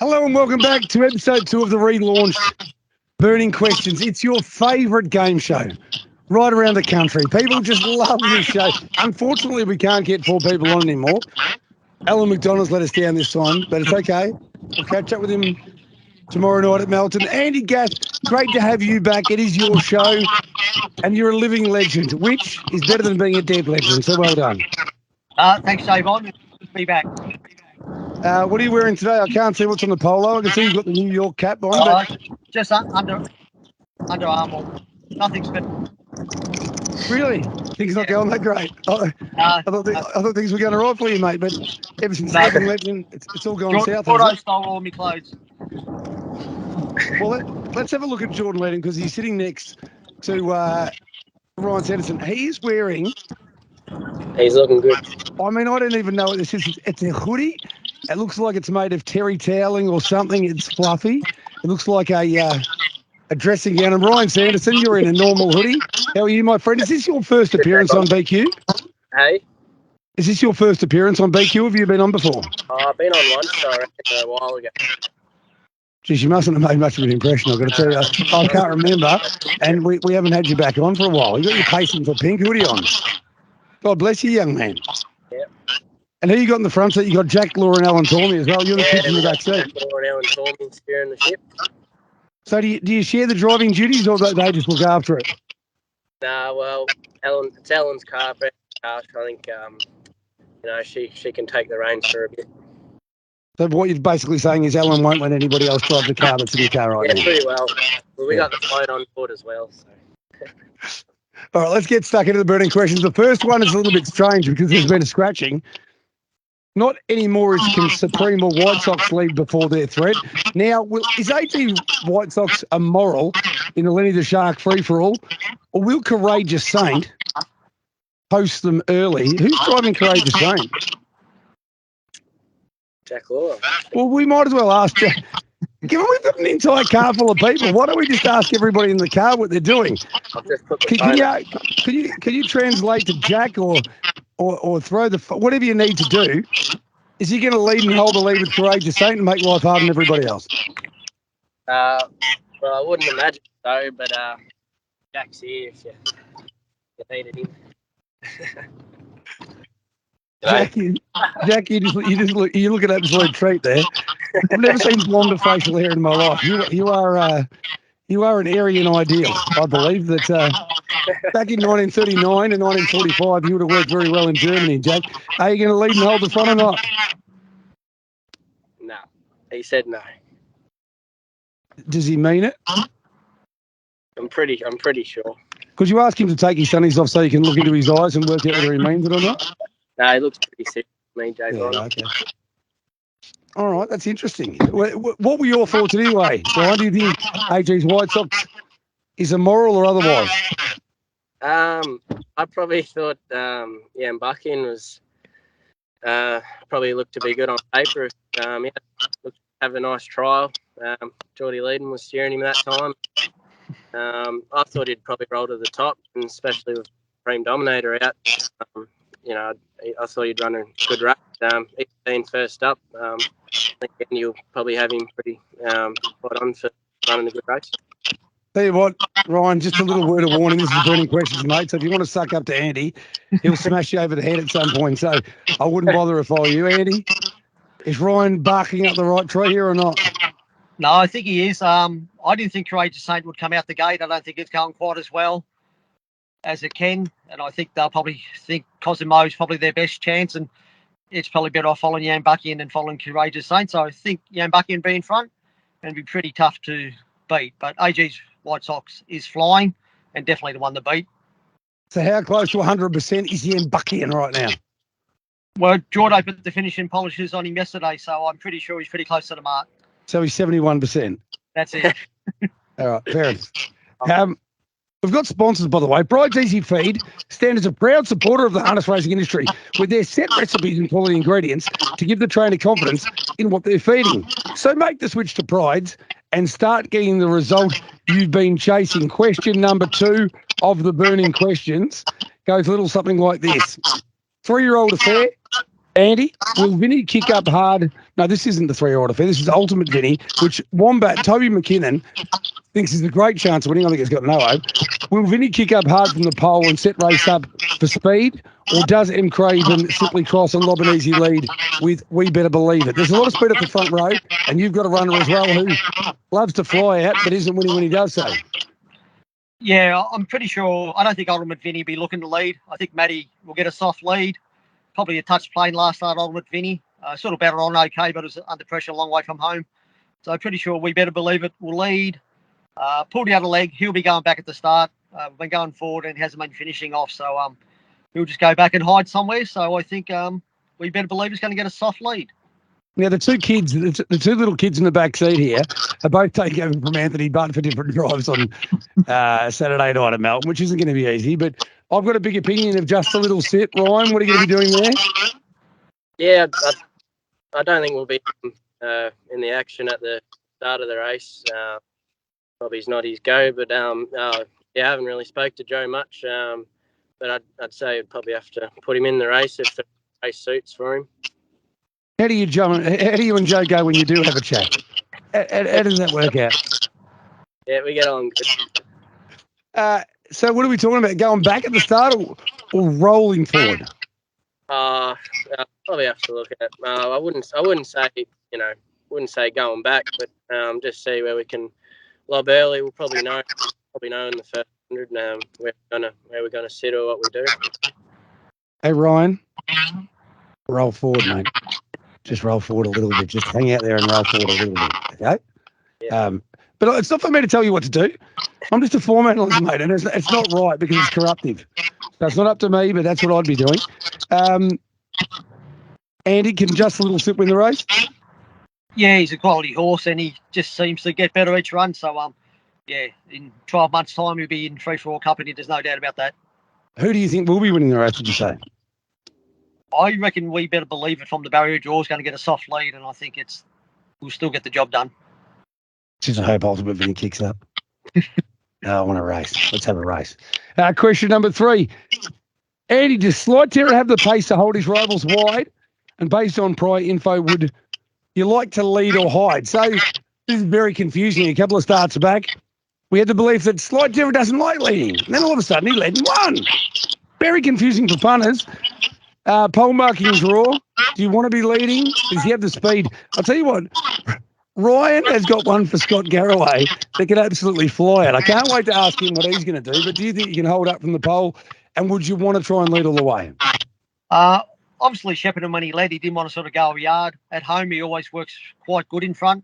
Hello and welcome back to episode 2 of the relaunched Burning Questions. It's your favourite game show right around the country. People just love this show. Unfortunately, we can't get 4 people on anymore. Allan McDonough's let us down this time, but it's okay. We'll catch up with him tomorrow night at Melton. Andy Gath, great to have you back. It is your show, and you're a living legend, which is better than being a dead legend, so well done. Thanks, Javon. Good to be back. What are you wearing today? I can't see what's on the polo. I can see you've got the New York cap on. But... Just Under Armour. Nothing special. Really? Things not going that great. I thought things were going all right for you, mate, but ever since living legend, it's all going south. Jordan stole all my clothes. Well, let's have a look at Jordan Ledden because he's sitting next to Ryan Sanderson. He's wearing... He's looking good. I mean, I don't even know what this is. It's a hoodie. It looks like it's made of terry toweling or something. It's fluffy. It looks like a dressing gown. And Ryan Sanderson, you're in a normal hoodie. How are you, my friend? Is this your first appearance on BQ? Hey? Is this your first appearance on BQ? Have you been on before? I've been on once, so I reckon a while ago. Geez, you mustn't have made much of an impression, I've got to tell you. I can't remember. And we haven't had you back on for a while. You've got your Pacing for Pink hoodie on. God bless you, young man. Yep. And who you got in the front seat? You got Jack, Laura and Alan Tormey as well. You're the kids in the back seat. Jack, Laura and Alan Tormey steering the ship. So do you share the driving duties or do they just look after it? Nah, well, it's Alan's car, Brett's car. So I think, she can take the reins for a bit. So what you're basically saying is Alan won't let anybody else drive the car that's in the car right now? Yeah, pretty well. Well, we got the float on board as well, so... All right, let's get stuck into the burning questions. The first one is a little bit strange because there's been a scratching. Not anymore is Supreme or White Sox lead before their threat. Now, is AG White Sox immoral in the Lenny the Shark free-for-all, or will Courageous Saint post them early? Who's driving Courageous Saint? Jack Laura. Well, we might as well ask Jack. Given we've got an entire car full of people, why don't we just ask everybody in the car what they're doing? Can you translate to Jack or throw the whatever you need to do? Is he going to lead and hold the lead with Courageous Saint and make life hard on everybody else? Well, I wouldn't imagine so, but Jack's here if you needed him. Jack, you look at that absolute treat there. I've never seen blonder facial hair in my life. You are an Aryan ideal. I believe that back in 1939 and 1945, you would have worked very well in Germany, Jack. Are you going to lead and hold the front or not? No, he said no. Does he mean it? I'm pretty sure. Could you ask him to take his sunnies off so you can look into his eyes and work out whether he means it or not? No, he looks pretty sick. Jason. Yeah, okay. All right, that's interesting. What were your thoughts anyway, Brian? Do you think AG's White Sox is immoral or otherwise? I probably thought Bucking was probably looked to be good on paper. Looked to have a nice trial. Geordie Leedon was steering him that time. I thought he'd probably roll to the top, and especially with Supreme Dominator out. I thought he'd run a good race. He's been first up. I think you'll probably have him pretty spot on for running a good race. Tell you what, Ryan, just a little word of warning. This is burning questions, mate. So if you want to suck up to Andy, he'll smash you over the head at some point. So I wouldn't bother if I were you, Andy. Is Ryan barking up the right tree here or not? No, I think he is. I didn't think Courageous Saint would come out the gate. I don't think it's going quite as well as it can. And I think they'll probably think Cosimo's probably their best chance. And it's probably better off following Jan Bucking than following Courageous Saint. So I think Jan Bucking be in front and be pretty tough to beat. But AG's White Sox is flying and definitely the one to beat. So how close to 100% is Jan Bucking right now? Well, Jordan put the finishing polishes on him yesterday, so I'm pretty sure he's pretty close to the mark. So he's 71%. That's it. All right, fair enough. We've got sponsors, by the way. Bride's Easy Feed stand as a proud supporter of the harness racing industry with their set recipes and quality ingredients to give the trainer confidence in what they're feeding. So make the switch to Bride's and start getting the result you've been chasing. Question number 2 of the burning questions goes a little something like this. 3-year-old affair. Andy, will Vinny kick up hard No, this isn't the 3-year-old affair. This is Ultimate Vinny, which Wombat Toby McKinnon thinks is a great chance of winning. I think he's got no hope. Will Vinny kick up hard from the pole and set race up for speed? Or does M. Craven simply cross and lob an easy lead with We Better Believe It? There's a lot of speed up the front row, and you've got a runner as well who loves to fly out but isn't winning when he does so. Yeah, I'm pretty sure. I don't think Ultimate Vinny will be looking to lead. I think Matty will get a soft lead. Probably a touch plain last start, Ultimate Vinny. Sort of battled on okay, but it was under pressure a long way from home. So I'm pretty sure We Better Believe It will lead. Pulled the other leg. He'll be going back at the start. Been going forward and hasn't been finishing off. So he'll just go back and hide somewhere. So I think We Better Believe It's going to get a soft lead. Now, the two kids, the two little kids in the back seat here are both taking over from Anthony Butt for different drives on Saturday night at Melbourne, which isn't going to be easy. But I've got a big opinion of Just a Little Sit. Ryan, what are you going to be doing there? Yeah, I don't think we'll be in the action at the start of the race. Probably is not his go, but I haven't really spoke to Joe much. But I'd say I'd probably have to put him in the race if the race suits for him. How do you and Joe go when you do have a chat? How does that work out? Yeah, we get on good. So what are we talking about? Going back at the start or rolling forward? Probably have to look at. I wouldn't say going back, but just see where we can lob early. We'll probably know in the first 100 where we're gonna sit or what we do. Hey Ryan, roll forward, mate. Just roll forward a little bit. Just hang out there and roll forward a little bit, okay? Yeah. But it's not for me to tell you what to do. I'm just a form analyst, mate, and it's not right because it's corruptive. So it's not up to me, but that's what I'd be doing. Andy, can Just a Little Sit win the race? Yeah, he's a quality horse, and he just seems to get better each run. So, in 12 months' time, he'll be in 3-4 company. There's no doubt about that. Who do you think will be winning the race, would you say? I reckon We Better Believe It from the barrier draw is going to get a soft lead, and I think we'll still get the job done. Just a hope Ultimate Vinny kicks up. I want a race. Let's have a race. Question number 3. Andy, does Slide Terror have the pace to hold his rivals wide? And based on prior info, would you like to lead or hide? So this is very confusing. A couple of starts back, we had the belief that Slide Terror doesn't like leading. And then all of a sudden he led and won. Very confusing for punters. Pole marking draw. Do you want to be leading? Does he have the speed? I'll tell you what, Ryan has got one for Scott Garraway that can absolutely fly it. I can't wait to ask him what he's going to do, but do you think you can hold up from the pole? And would you want to try and lead all the way? Obviously, Shepparton, when he led, he didn't want to sort of go a yard. At home, he always works quite good in front.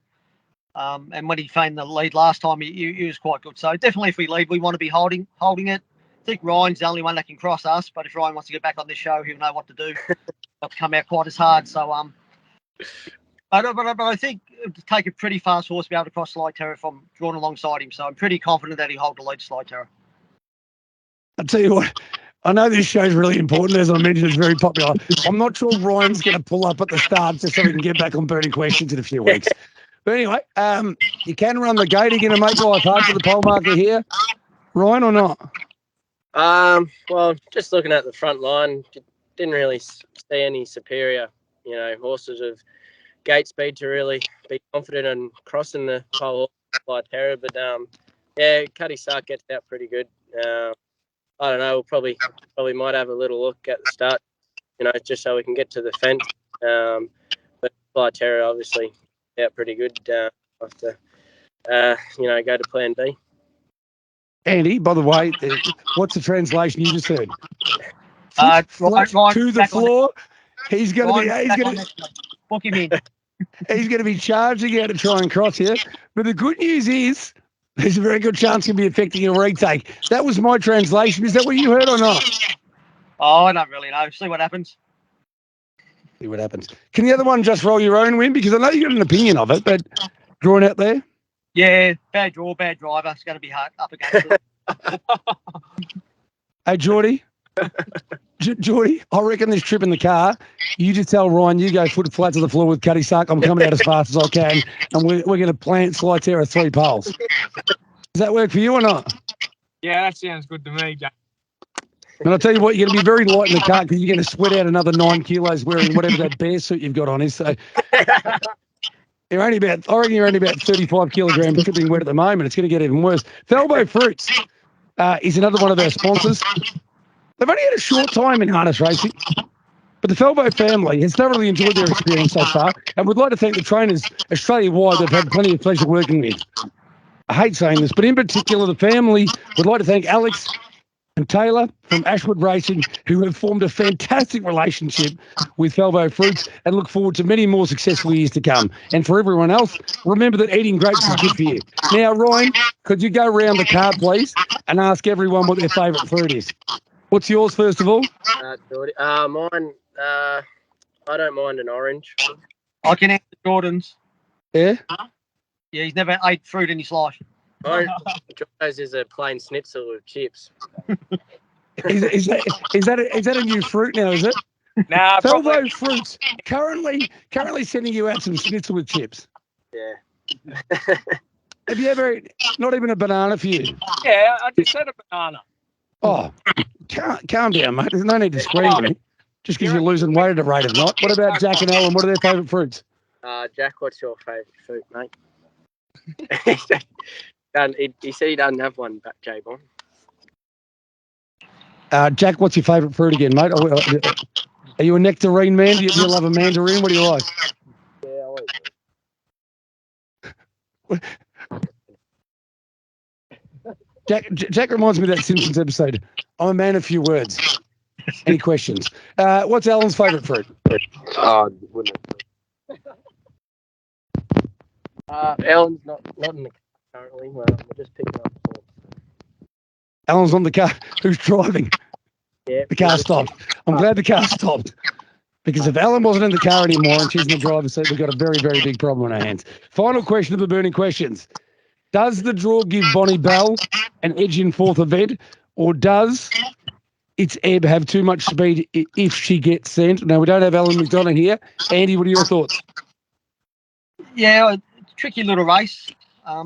And when he feigned the lead last time, he was quite good. So definitely if we lead, we want to be holding it. I think Ryan's the only one that can cross us, but if Ryan wants to get back on this show, he'll know what to do. Not to come out quite as hard. So, but I think to take a pretty fast horse to be able to cross Slide Terror from drawn alongside him. So I'm pretty confident that he'll hold the lead, Slide Terror. I'll tell you what, I know this show's really important. As I mentioned, it's very popular. I'm not sure Ryan's going to pull up at the start just so we can get back on burning questions in a few weeks. But anyway, you can run the gate. Are you going to make life hard for the pole marker here, Ryan, or not? Well, just looking at the front line, didn't really see any superior, horses of gate speed to really be confident in crossing the pole by Terror. But Cuddy Sark gets out pretty good. I don't know. We'll probably might have a little look at the start, just so we can get to the fence. But Fly Terror obviously out pretty good. After go to Plan B. Andy, by the way, what's the translation you just heard? Ryan, to the floor. He's going to be. Book him in. He's going to be charging out to try and cross here. But the good news is there's a very good chance he'll be affecting a retake. That was my translation. Is that what you heard or not? Oh, I don't really know. See what happens. See what happens. Can the other one just roll your own win? Because I know you got an opinion of it, but drawing out there. Yeah, bad draw, bad driver. It's going to be hard up against it. Hey, Geordie. Geordie, I reckon this trip in the car, you just tell Ryan you go foot flat to the floor with Cuddy Sark. I'm coming out as fast as I can, and we're going to plant Slide Terror 3 poles. Does that work for you or not? Yeah, that sounds good to me, Jack. And I'll tell you what, you're going to be very light in the car because you're going to sweat out another 9 kilos wearing whatever that bear suit you've got on is. So you're only about, I reckon you're only about 35 kilograms dripping wet at the moment. It's going to get even worse. Felbo Fruits is another one of our sponsors. They've only had a short time in harness racing, but the Felbo family has thoroughly enjoyed their experience so far and would like to thank the trainers Australia-wide they've had plenty of pleasure working with. I hate saying this, but in particular, the family would like to thank Alex and Taylor from Ashwood Racing, who have formed a fantastic relationship with Felbo Fruits and look forward to many more successful years to come. And for everyone else, remember that eating grapes is good for you. Now, Ryan, could you go around the car, please, and ask everyone what their favourite fruit is? What's yours, first of all? Mine, I don't mind an orange. I can answer Jordan's. Yeah? Yeah, he's never ate fruit in his life. Jordo's is a plain schnitzel with chips. Is that a new fruit now, is it? Nah, Felbo Fruits, currently sending you out some schnitzel with chips. Yeah. Have you ever, not even a banana for you? Yeah, I just said a banana. Oh, calm down, mate. There's no need to scream at me. Just because you're losing weight at a rate of not. What about Jack and Allan? What are their favourite fruits? Jack, what's your favourite fruit, mate? He said he doesn't have one, but J-Bon. Jack, what's your favourite fruit again, mate? Are you a nectarine man? Do you love a mandarin? What do you like? Yeah, I like Jack reminds me of that Simpsons episode. I'm a man of few words. Any questions? What's Alan's favourite fruit? Wouldn't. Ellen's not in the car currently. Well, we're just picking up. Alan's on the car. Who's driving? Yeah. The car stopped. I'm glad the car stopped. Because if Alan wasn't in the car anymore and she's in the driver's seat, we've got a very, very big problem on our hands. Final question of the burning questions. Does the draw give Bonnie Bell an edge in fourth event, or does its ebb have too much speed if she gets sent? Now, we don't have Allan McDonough here. Andy, what are your thoughts? Yeah, tricky little race. I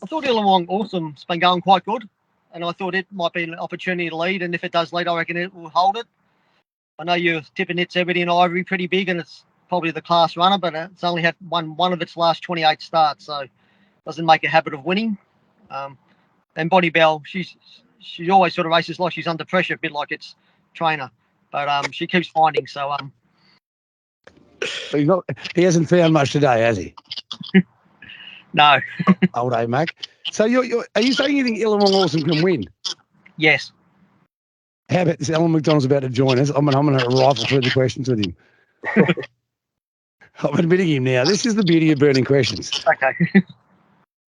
thought Illawong Awesome's been going quite good, and I thought it might be an opportunity to lead, and if it does lead, I reckon it will hold it. I know you're tipping its Ebony and Ivory pretty big, and it's probably the class runner, but it's only had one of its last 28 starts, so doesn't make a habit of winning. And Bonnie Bell, she always sort of races like she's under pressure, a bit like its trainer, but she keeps finding. So he hasn't found much today, has he? No. Old Mac. So are you saying you think Illawong Awesome can win? Yes. How about this? Allan McDonough's about to join us. I'm going to rifle through the questions with him. I'm admitting him now. This is the beauty of burning questions. Okay.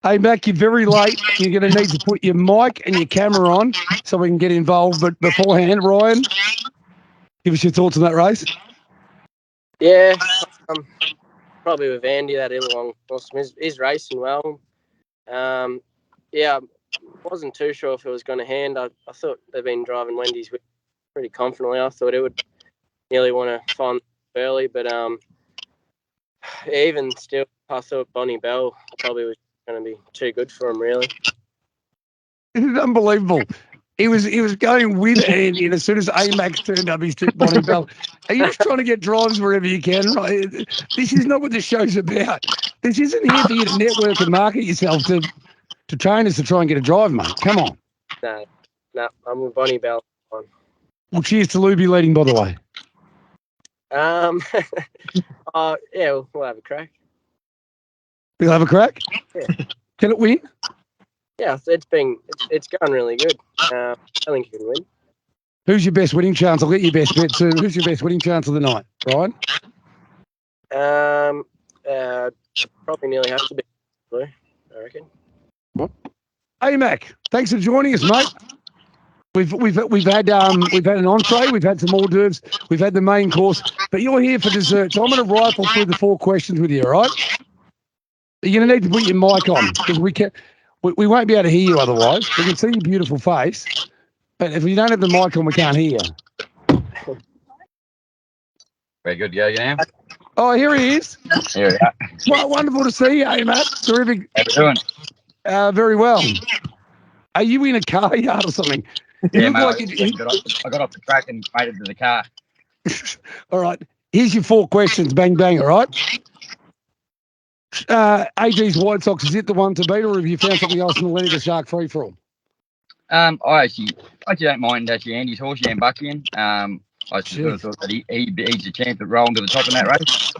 Hey, Mac, you're very late. You're going to need to put your mic and your camera on so we can get involved. But beforehand, Ryan, give us your thoughts on that race. Yeah, probably with Andy, that Illawong Awesome is racing well. Yeah, I wasn't too sure if it was going to hand. I thought they've been driving Wendy's pretty confidently. I thought it would nearly want to find early, but even still, I thought Bonnie Bell probably was going to be too good for him, really. This is unbelievable. He was going with Andy, and as soon as AMAX turned up, he took Bonnie Bell. Are you just trying to get drives wherever you can? Right? This is not what this show's about. This isn't here for you to network and market yourself to trainers to try and get a drive, mate. Come on. No, I'm with Bonnie Bell. Well, cheers to Luby leading, by the way. Yeah, we'll have a crack. We'll have a crack? Yeah. Can it win? Yeah, it's going really good. I think it can win. Who's your best winning chance? I'll get your best bet too. Who's your best winning chance of the night, Ryan? Probably nearly has to be Blue, I reckon. What? Hey, Mac, thanks for joining us, mate. We've had an entree, we've had some hors d'oeuvres, we've had the main course, but you're here for dessert. So I'm going to rifle through the 4 questions with you, all right? You're going to need to put your mic on because we won't be able to hear you otherwise. We can see your beautiful face, but if you don't have the mic on, we can't hear you. Very good. Yeah, you know. Oh, here he is. Here we are. Well, wonderful to see you, hey, Matt. Terrific. How you doing? Very well. Are you in a car yard or something? You mate, look like I got off the track and made it to the car. All right. Here's your 4 questions. Bang, bang. All right. AG's White Sox, is it the one to beat, or have you found something else in the Lenny the Shark free for him? I actually don't mind Andy's horse, Jan Buckian. I sort of thought that he's a chance of rolling to the top in that race.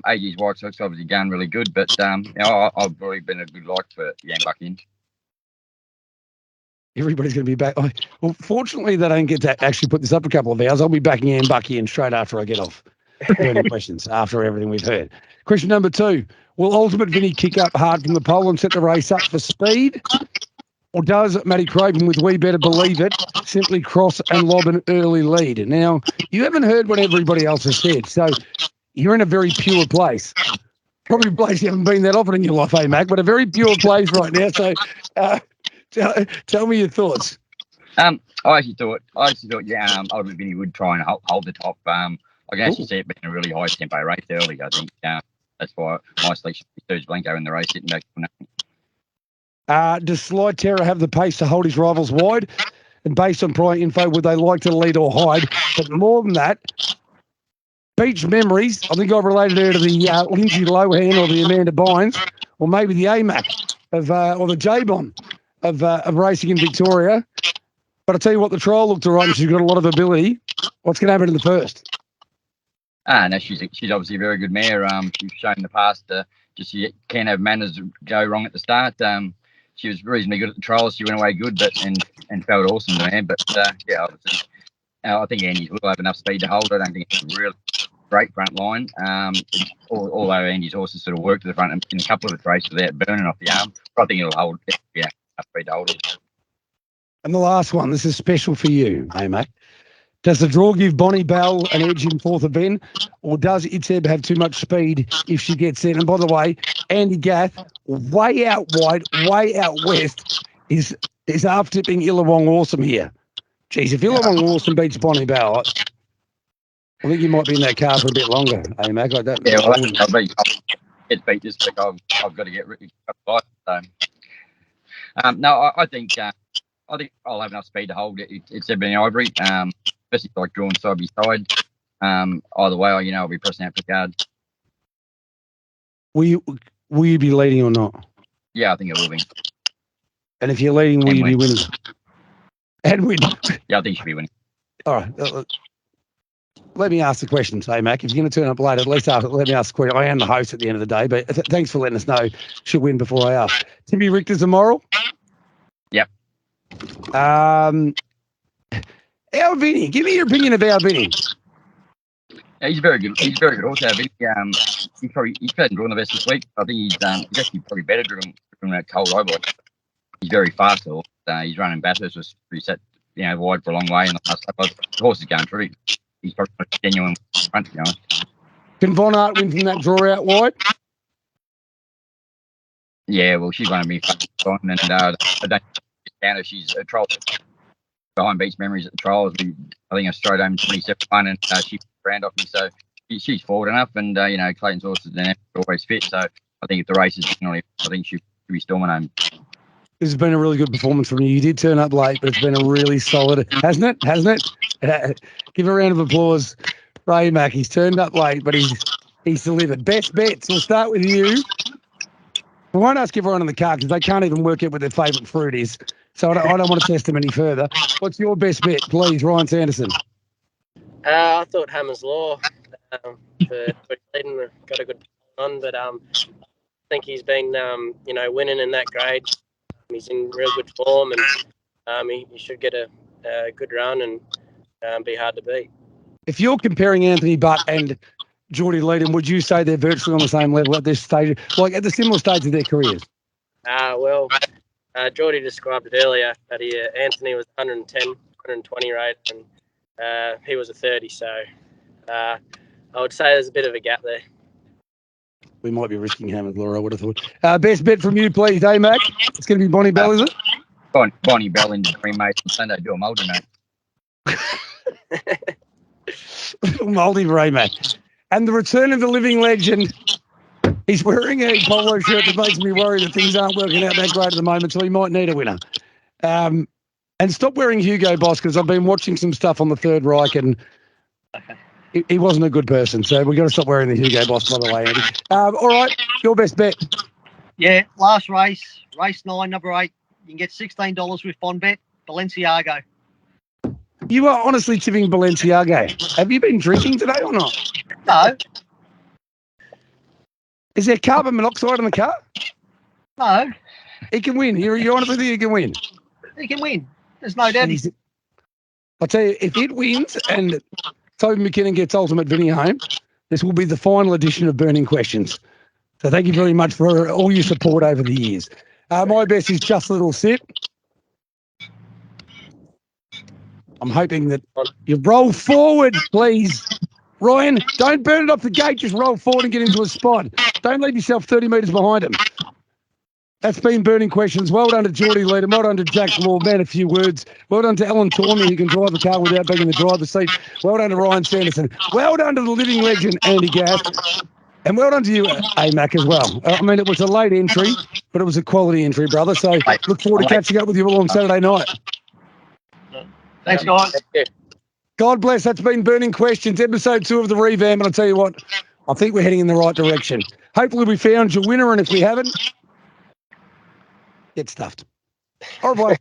AG's White Sox obviously going really good, but I've really been a good like for Jan Buckian. Everybody's going to be back. Well, fortunately, they don't get to actually put this up a couple of hours. I'll be backing Ian Bucky in straight after I get off. Burning questions after everything we've heard. Question number 2. Will Ultimate Vinny kick up hard from the pole and set the race up for speed? Or does Matty Craven, with We Better Believe It, simply cross and lob an early lead? Now, you haven't heard what everybody else has said, so you're in a very pure place. Probably a place you haven't been that often in your life, Mac, but a very pure place right now. So tell me your thoughts. I actually thought, Ultimate Vinny would try and hold the top. I can actually see it being a really high tempo race early, I think. That's why my selection is Serge Blanco in the race, sitting back. Does Sly Terror have the pace to hold his rivals wide? And based on prior info, would they like to lead or hide? But more than that, Beach Memories, I think I've related her to the Lindsay Lohan or the Amanda Bynes, or maybe the AMAC or the J-Bon of racing in Victoria. But I'll tell you what, the trial looked all right and she's got a lot of ability. What's going to happen in the first? No, she's obviously a very good mare. She's shown in the past just she can have manners go wrong at the start. She was reasonably good at the trials. She went away good, and felt awesome to her. But obviously, I think Andy's will have enough speed to hold. I don't think it's a real great front line. Although Andy's horses sort of worked to the front in a couple of its races without burning off the arm, I think it'll hold. Yeah, enough speed to hold it. And the last one, this is special for you, mate. Does the draw give Bonnie Bell an edge in fourth event, or does Itzeb have too much speed if she gets in? And by the way, Andy Gath, way out wide, way out west, is half tipping Illawong Awesome here. Geez, if Illawong Awesome beats Bonnie Bell, I think you might be in that car for a bit longer, hey, Mac. I don't know. Yeah, well, I'll get beat this week. I've got to get rid of it. So, no, I think I'll have enough speed to hold it. It's Ebony Ivory. Especially like drawn side by side. Either way, I'll be pressing out the card. Will you be leading or not? Yeah, I think it will be. And if you're leading, will you be winning? And win. Yeah, I think you should be winning. All right. Let me ask the question, say, Mac. If you're going to turn up late, at least let me ask the question. I am the host at the end of the day, but thanks for letting us know she'll win before I ask. Timmy Richter's immoral? Yep. Our Vinny, give me your opinion of our Vinny. Yeah, he's very good. He's very good also. Vinny. He's been drawn the best this week. I think he's actually probably better driven that cold over. He's very fast. He's running Bathurst was pretty set, wide for a long way. And the horse is going through. He's probably genuine front, to be honest. Can Von Art win from that draw out wide? Yeah, well, she's one of me fine, and I don't count if she's a trial behind Beach Memories at the trials. I think I strode home 27-1, and she ran off me, so she's forward enough, and Clayton's horses are always fit, so I think if the race is generally, I think she'll be storming home. This has been a really good performance from you. You did turn up late, but it's been a really solid, hasn't it? Give a round of applause. Ray Mack, he's turned up late, but he's delivered. Best bets, we'll start with you. I won't ask everyone in the car because they can't even work out what their favourite fruit is. So I don't want to test them any further. What's your best bet, please, Ryan Sanderson? I thought Hammer's Law for leading got a good on, but I think he's been winning in that grade. He's in real good form, and he should get a good run and be hard to beat. If you're comparing Anthony Butt and Geordie Leedham, would you say they're virtually on the same level at this stage, like at the similar stage of their careers? Geordie described it earlier that Anthony was 110, 120 rate, and he was a 30. So I would say there's a bit of a gap there. We might be risking Hammond, Laura, I would have thought. Best bet from you, please, Mac. It's going to be Bonnie Bell, is it? Bonnie Bell in the Green Mate on Sunday, do a multi, mate. Multi for Mac. And the return of the living legend. He's wearing a polo shirt that makes me worry that things aren't working out that great at the moment, so he might need a winner. And stop wearing Hugo Boss, because I've been watching some stuff on the Third Reich, and he wasn't a good person. So we've got to stop wearing the Hugo Boss, by the way, Andy. All right, your best bet. Yeah, last race, race 9, number 8. You can get $16 with Bonbet, Balenciago. You are honestly tipping Balenciago. Have you been drinking today or not? No, Is there carbon monoxide in the car? no, He can win. You're honest with you, he can win. he can win. There's no doubt. I'll tell you, if it wins and Toby McKinnon gets Ultimate Vinny home, this will be the final edition of Burning Questions. So thank you very much for all your support over the years. My best is Just a Little Sip. I'm hoping that you roll forward, please. Ryan, don't burn it off the gate. Just roll forward and get into a spot. Don't leave yourself 30 metres behind him. That's been Burning Questions. Well done to Geordie Leader. Well done to Jack Law. Man, a few words. Well done to Alan Tormey, who can drive a car without being in the driver's seat. Well done to Ryan Sanderson. Well done to the living legend, Andy Gath. And well done to you, Mac, as well. I mean, it was a late entry, but it was a quality entry, brother. So look forward to catching up with you all on Saturday night. Thanks, guys. Thank you. God bless. That's been Burning Questions, episode 2 of the revamp. And I'll tell you what, I think we're heading in the right direction. Hopefully we found your winner, and if we haven't, get stuffed. Au revoir.